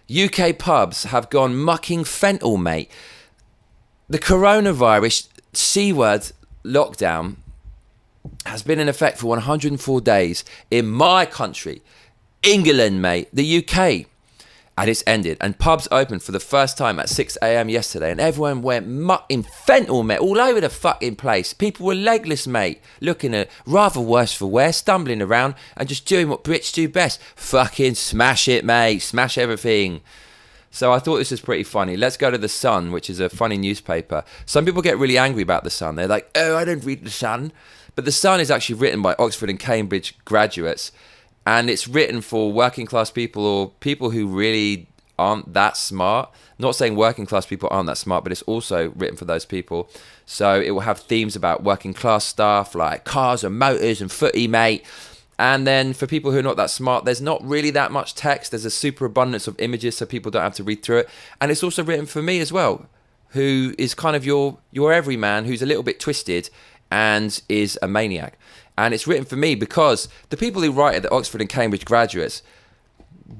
UK pubs have gone mucking fental, mate. The coronavirus C-word lockdown has been in effect for 104 days in my country, England, mate, the UK. And it's ended. And pubs opened for the first time at 6 a.m. yesterday. And everyone went mucking fentanyl, mate, all over the fucking place. People were legless, mate, looking at rather worse for wear, stumbling around and just doing what Brits do best. Fucking smash it, mate. Smash everything. So I thought this was pretty funny. Let's go to The Sun, which is a funny newspaper. Some people get really angry about The Sun. They're like, oh, I don't read The Sun. But The Sun is actually written by Oxford and Cambridge graduates. And it's written for working class people or people who really aren't that smart. Not saying working class people aren't that smart, but it's also written for those people. So it will have themes about working class stuff like cars and motors and footy, mate. And then for people who are not that smart, there's not really that much text. There's a superabundance of images so people don't have to read through it. And it's also written for me as well, who is kind of your everyman who's a little bit twisted and is a maniac. And it's written for me because the people who write it, the Oxford and Cambridge graduates,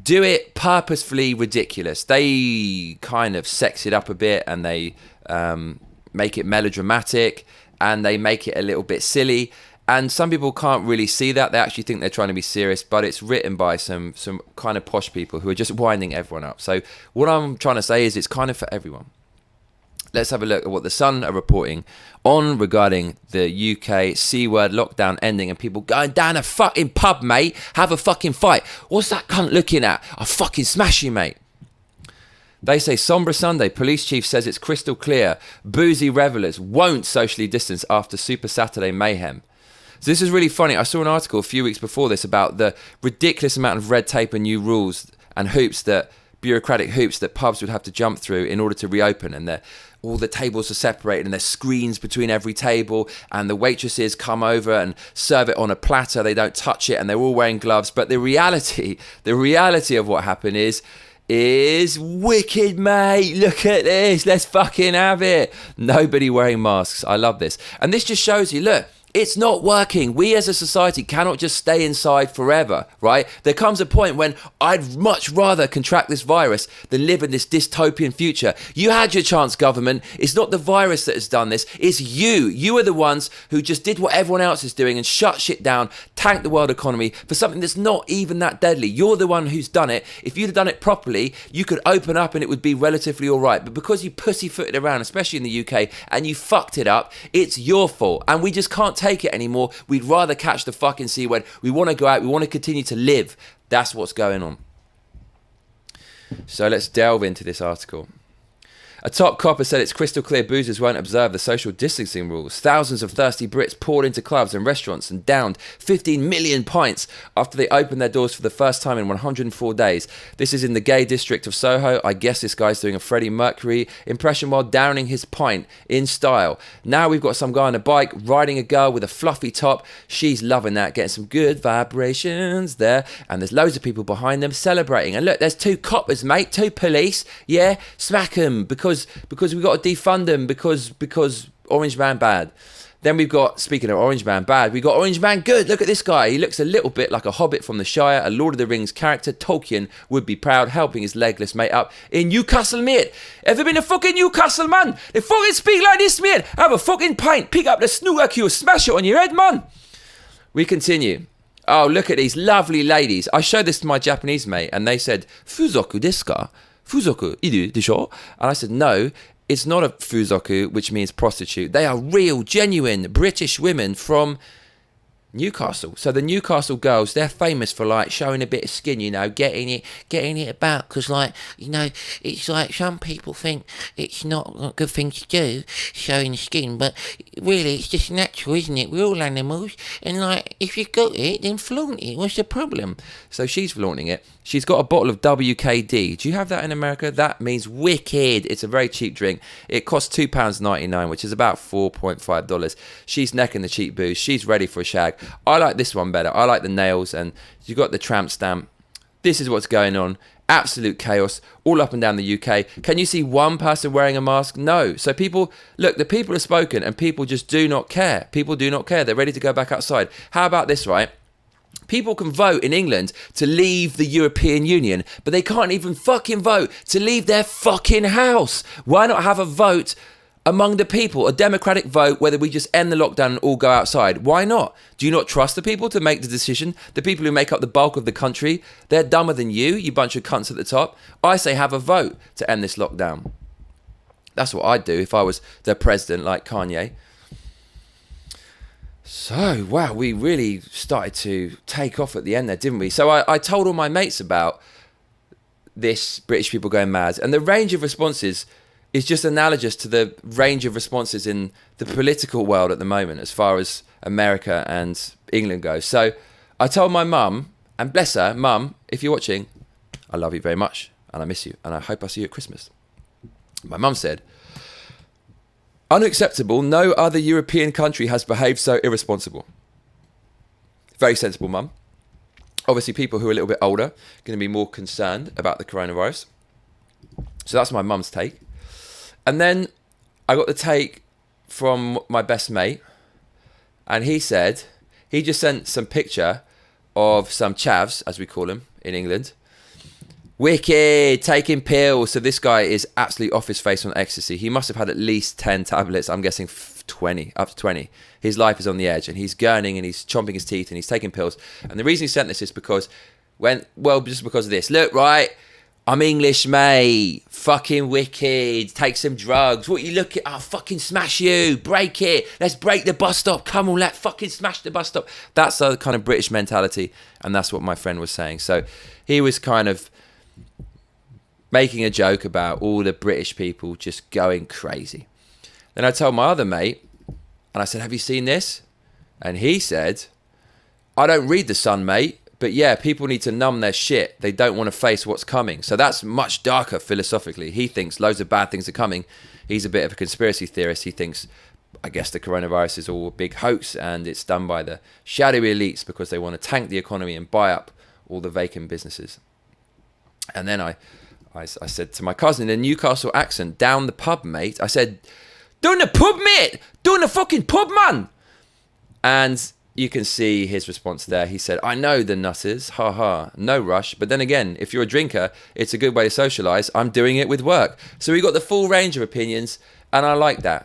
do it purposefully ridiculous. They kind of sex it up a bit and they make it melodramatic and they make it a little bit silly. And some people can't really see that. They actually think they're trying to be serious, but it's written by some kind of posh people who are just winding everyone up. So what I'm trying to say is it's kind of for everyone. Let's have a look at what The Sun are reporting on regarding the UK C-word lockdown ending and people going down a fucking pub, mate. Have a fucking fight. What's that cunt looking at? I'll fucking smash you, mate. They say Sombre Sunday. Police chief says it's crystal clear. Boozy revellers won't socially distance after Super Saturday mayhem. So this is really funny. I saw an article a few weeks before this about the ridiculous amount of red tape and new rules and bureaucratic hoops that pubs would have to jump through in order to reopen, and all the tables are separated and there's screens between every table, and the waitresses come over and serve it on a platter. They don't touch it and they're all wearing gloves. But the reality of what happened is wicked, mate. Look at this. Let's fucking have it. Nobody wearing masks. I love this. And this just shows you, look, it's not working. We as a society cannot just stay inside forever, right? There comes a point when I'd much rather contract this virus than live in this dystopian future. You had your chance, government. It's not the virus that has done this. It's you. You are the ones who just did what everyone else is doing and shut shit down, tanked the world economy for something that's not even that deadly. You're the one who's done it. If you'd have done it properly, you could open up and it would be relatively all right. But because you pussyfooted around, especially in the UK, and you fucked it up, it's your fault. And we just can't take it anymore. We'd rather catch the fucking C word. We want to go out. We want to continue to live. That's what's going on. So let's delve into this article. A top copper said it's crystal clear boozers won't observe the social distancing rules. Thousands of thirsty Brits poured into clubs and restaurants and downed 15 million pints after they opened their doors for the first time in 104 days. This is in the gay district of Soho. I guess this guy's doing a Freddie Mercury impression while downing his pint in style. Now we've got some guy on a bike riding a girl with a fluffy top. She's loving that, getting some good vibrations there. And there's loads of people behind them celebrating. And look, there's two coppers, mate, two police. Yeah, smack them because we've got to defund them because Orange Man bad. Then we've got, speaking of Orange Man bad, we've got Orange Man good. Look at this guy. He looks a little bit like a hobbit from the Shire, a Lord of the Rings character. Tolkien would be proud, helping his legless mate up in Newcastle, mate. Ever been to fucking Newcastle, man? They fucking speak like this, mate. Have a fucking pint, pick up the snooker cue, smash it on your head, man. We continue. Oh, look at these lovely ladies. I showed this to my Japanese mate and they said, Fuzoku desu ka? Fuzoku iru desho? And I said, no, it's not a fuzoku, which means prostitute. They are real, genuine British women from Newcastle. So the Newcastle girls, they're famous for like showing a bit of skin, you know, getting it about, because like, you know, it's like some people think it's not a good thing to do, showing skin, but really it's just natural, isn't it? We're all animals, and like if you got it, then flaunt it. What's the problem? So she's flaunting it. She's got a bottle of WKD. Do you have that in America? That means wicked. It's a very cheap drink. It costs £2.99, which is about $4.5. She's necking the cheap booze. She's ready for a shag. I like this one better. I like the nails, and you got the tramp stamp. This is what's going on. Absolute chaos all up and down the UK. Can you see one person wearing a mask? No. So people, look, the people have spoken and people just do not care. People do not care. They're ready to go back outside. How about this, right? People can vote in England to leave the European Union, but they can't even fucking vote to leave their fucking house. Why not have a vote among the people, a democratic vote, whether we just end the lockdown and all go outside? Why not? Do you not trust the people to make the decision? The people who make up the bulk of the country, they're dumber than you bunch of cunts at the top. I say have a vote to end this lockdown. That's what I'd do if I was the president, like Kanye. So, wow, we really started to take off at the end there, didn't we? So I told all my mates about this, British people going mad, and the range of responses is just analogous to the range of responses in the political world at the moment as far as America and England goes. So I told my mum, and bless her, Mum, if you're watching, I love you very much and I miss you and I hope I see you at Christmas. My mum said, unacceptable, no other European country has behaved so irresponsible. Very sensible, Mum. Obviously people who are a little bit older are going to be more concerned about the coronavirus. So that's my mum's take. And then I got the take from my best mate, and he said, he just sent some picture of some chavs, as we call them in England. Wicked, taking pills. So this guy is absolutely off his face on ecstasy. He must have had at least 10 tablets, I'm guessing 20, up to 20. His life is on the edge, and he's gurning, and he's chomping his teeth, and he's taking pills. And the reason he sent this is because, just because of this. Look, right, I'm English, mate. Fucking wicked. Take some drugs. What you look at? I'll fucking smash you. Break it. Let's break the bus stop. Come on, let's fucking smash the bus stop. That's the kind of British mentality. And that's what my friend was saying. So he was kind of making a joke about all the British people just going crazy. Then I told my other mate, and I said, have you seen this? And he said, I don't read The Sun, mate. But yeah, people need to numb their shit. They don't want to face what's coming. So that's much darker philosophically. He thinks loads of bad things are coming. He's a bit of a conspiracy theorist. He thinks, I guess the coronavirus is all a big hoax and it's done by the shadowy elites because they want to tank the economy and buy up all the vacant businesses. And then I said to my cousin in a Newcastle accent, down the pub, mate. I said, down the pub, mate. Down the fucking pub, man. And you can see his response there. He said, I know the nutters, ha ha, no rush. But then again, if you're a drinker, it's a good way to socialise. I'm doing it with work. So we got the full range of opinions, and I like that.